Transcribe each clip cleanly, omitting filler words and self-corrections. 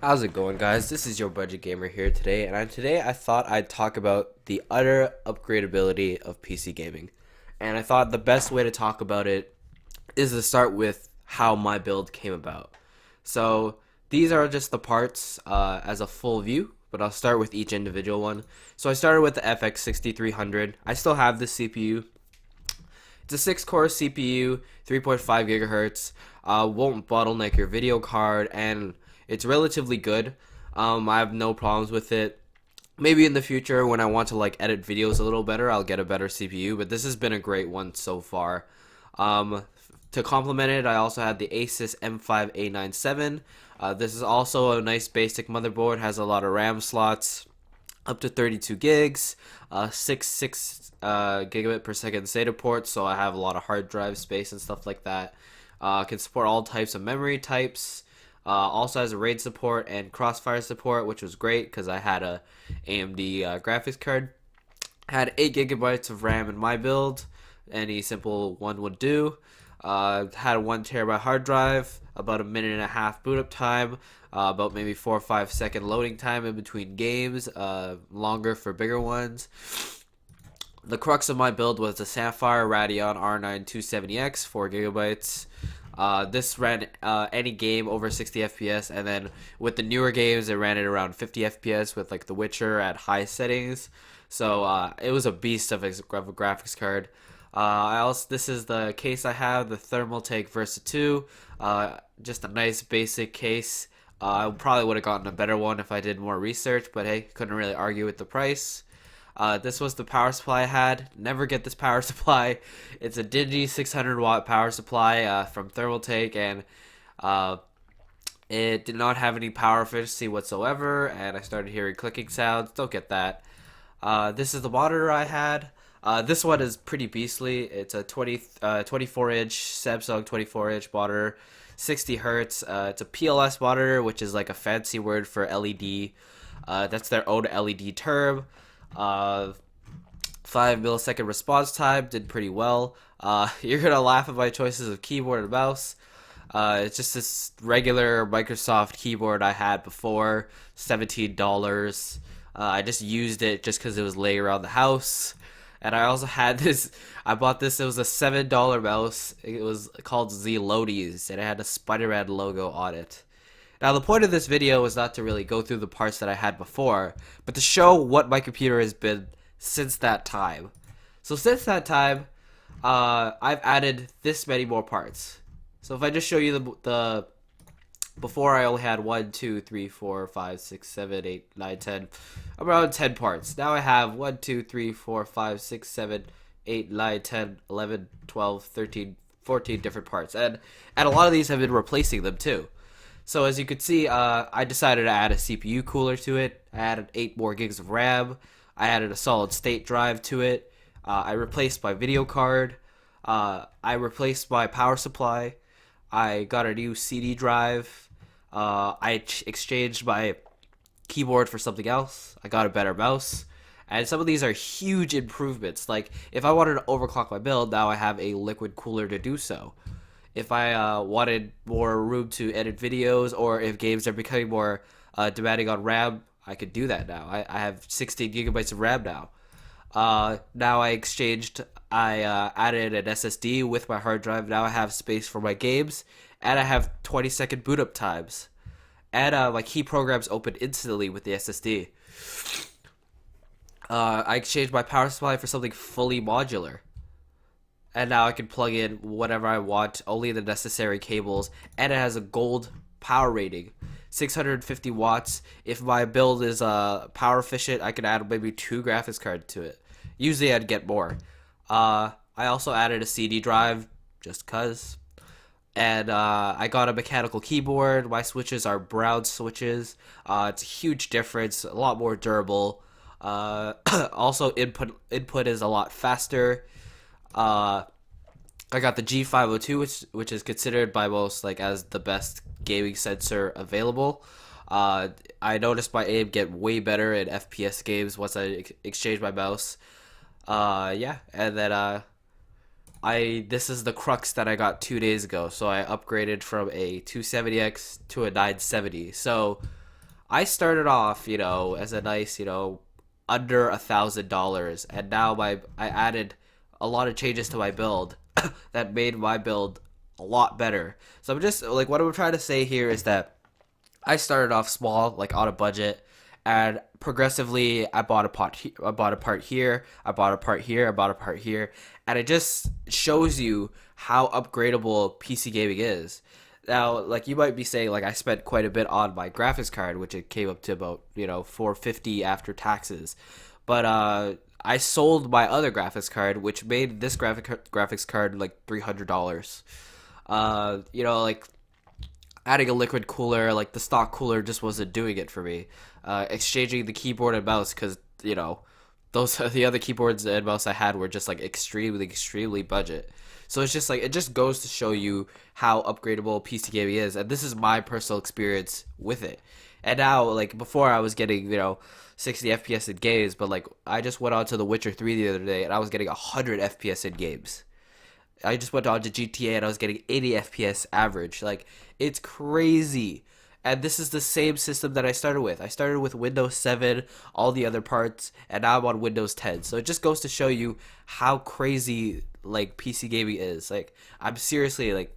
How's it going, guys? This is your budget gamer here today, and today I thought I'd talk about the utter upgradability of PC gaming. And I thought the best way to talk about it is to start with how my build came about. So these are just the parts as a full view, but I'll start with each individual one. So I started with the FX 6300. I still have the CPU. It's a 6-core CPU, 3.5 gigahertz. Won't bottleneck your video card, and it's relatively good. I have no problems with it. Maybe in the future, when I want to like edit videos a little better, I'll get a better CPU. But this has been a great one so far. Um, to complement it, I also had the Asus M5A97. This is also a nice basic motherboard. Has a lot of RAM slots, up to 32 gigs, 6 gigabit per second SATA ports, so I have a lot of hard drive space and stuff like that. Can support all types of memory types. Also has a RAID support and Crossfire support, which was great because I had a AMD graphics card. Had 8 gigabytes of RAM in my build. Any simple one would do. Had a 1 terabyte hard drive, about a minute and a half boot up time, about maybe 4 or 5 second loading time in between games, longer for bigger ones. The crux of my build was the Sapphire Radeon R9 270X, 4 gigabytes. This ran any game over 60 FPS, and then with the newer games, it ran it around 50 FPS with like The Witcher at high settings. So it was a beast of a graphics card. This is the case I have, the Thermaltake Versa 2. Just a nice basic case. I probably would have gotten a better one if I did more research, but hey, couldn't really argue with the price. This was the power supply I had. Never get this power supply. It's a dingy 600-watt power supply from Thermaltake, and it did not have any power efficiency whatsoever, and I started hearing clicking sounds. Don't get that. This is the monitor I had. This one is pretty beastly. It's a 24-inch Samsung 24-inch monitor, 60 hertz. It's a PLS monitor, which is like a fancy word for LED. That's their own LED term. 5 millisecond response time, did pretty well. You're gonna laugh at my choices of keyboard and mouse. It's just this regular Microsoft keyboard I had before, $17. I just used it just because it was laying around the house. And I also had this. I bought this. It was a $7 mouse. It was called Zelodies, and it had a Spider-Man logo on it. Now, the point of this video was not to really go through the parts that I had before, but to show what my computer has been since that time. So since that time, I've added this many more parts. So if I just show you the before, I only had 1, 2, 3, 4, 5, 6, 7, 8, 9, 10, around 10 parts. Now I have 1, 2, 3, 4, 5, 6, 7, 8, 9, 10, 11, 12, 13, 14 different parts, and a lot of these have been replacing them too. So as you can see, I decided to add a CPU cooler to it. I added 8 more gigs of RAM. I added a solid state drive to it. I replaced my video card. I replaced my power supply. I got a new CD drive. I exchanged my keyboard for something else. I got a better mouse. And some of these are huge improvements. Like, if I wanted to overclock my build, now I have a liquid cooler to do so. If I wanted more room to edit videos, or if games are becoming more demanding on RAM, I could do that now. I have 16 gigabytes of RAM now. Now I added an SSD with my hard drive. Now I have space for my games, and I have 20-second boot up times. And my key programs open instantly with the SSD. I exchanged my power supply for something fully modular. And now I can plug in whatever I want, only the necessary cables, and it has a gold power rating, 650 watts. If my build is power efficient, I can add maybe 2 graphics cards to it. Usually I'd get more. I also added a CD drive, just cuz. And I got a mechanical keyboard. My switches are brown switches. It's a huge difference, a lot more durable. Also, input is a lot faster. Uh, I got the G502, which is considered by most like as the best gaming sensor available. I noticed my aim get way better in FPS games once I exchange my mouse. Yeah, and then this is the crux that I got 2 days ago. So I upgraded from a 270X to a 970. So I started off, as a nice, under $1,000, and now I added a lot of changes to my build that made my build a lot better. So I'm just like what I'm trying to say here is that I started off small, like on a budget, and progressively I bought a pot. I bought a part here. I bought a part here. I bought a part here, and it just shows you how upgradable PC gaming is. Now, like you might be saying, like I spent quite a bit on my graphics card, which it came up to about 450 after taxes, but I sold my other graphics card, which made this graphics card like $300. Like adding a liquid cooler, like the stock cooler, just wasn't doing it for me. Exchanging the keyboard and mouse because those the other keyboards and mouse I had were just like extremely budget. So it's just like it just goes to show you how upgradable PC gaming is, and this is my personal experience with it. And now, like before, I was getting 60 FPS in games, but like I just went on to The Witcher 3 the other day, and I was getting 100 FPS in games. I just went on to GTA and I was getting 80 FPS average. Like, it's crazy. And this is the same system that I started with. I started with Windows 7, all the other parts, and now I'm on Windows 10. So it just goes to show you how crazy like PC gaming is. Like, I'm seriously like,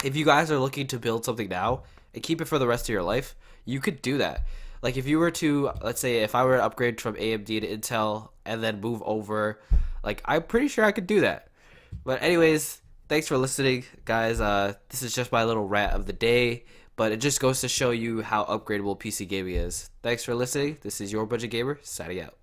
if you guys are looking to build something now and keep it for the rest of your life, you could do that. Like, if you were to, let's say, if I were to upgrade from AMD to Intel and then move over, like, I'm pretty sure I could do that. But anyways, thanks for listening, guys. This is just my little rant of the day, but it just goes to show you how upgradable PC gaming is. Thanks for listening. This is your budget gamer signing out.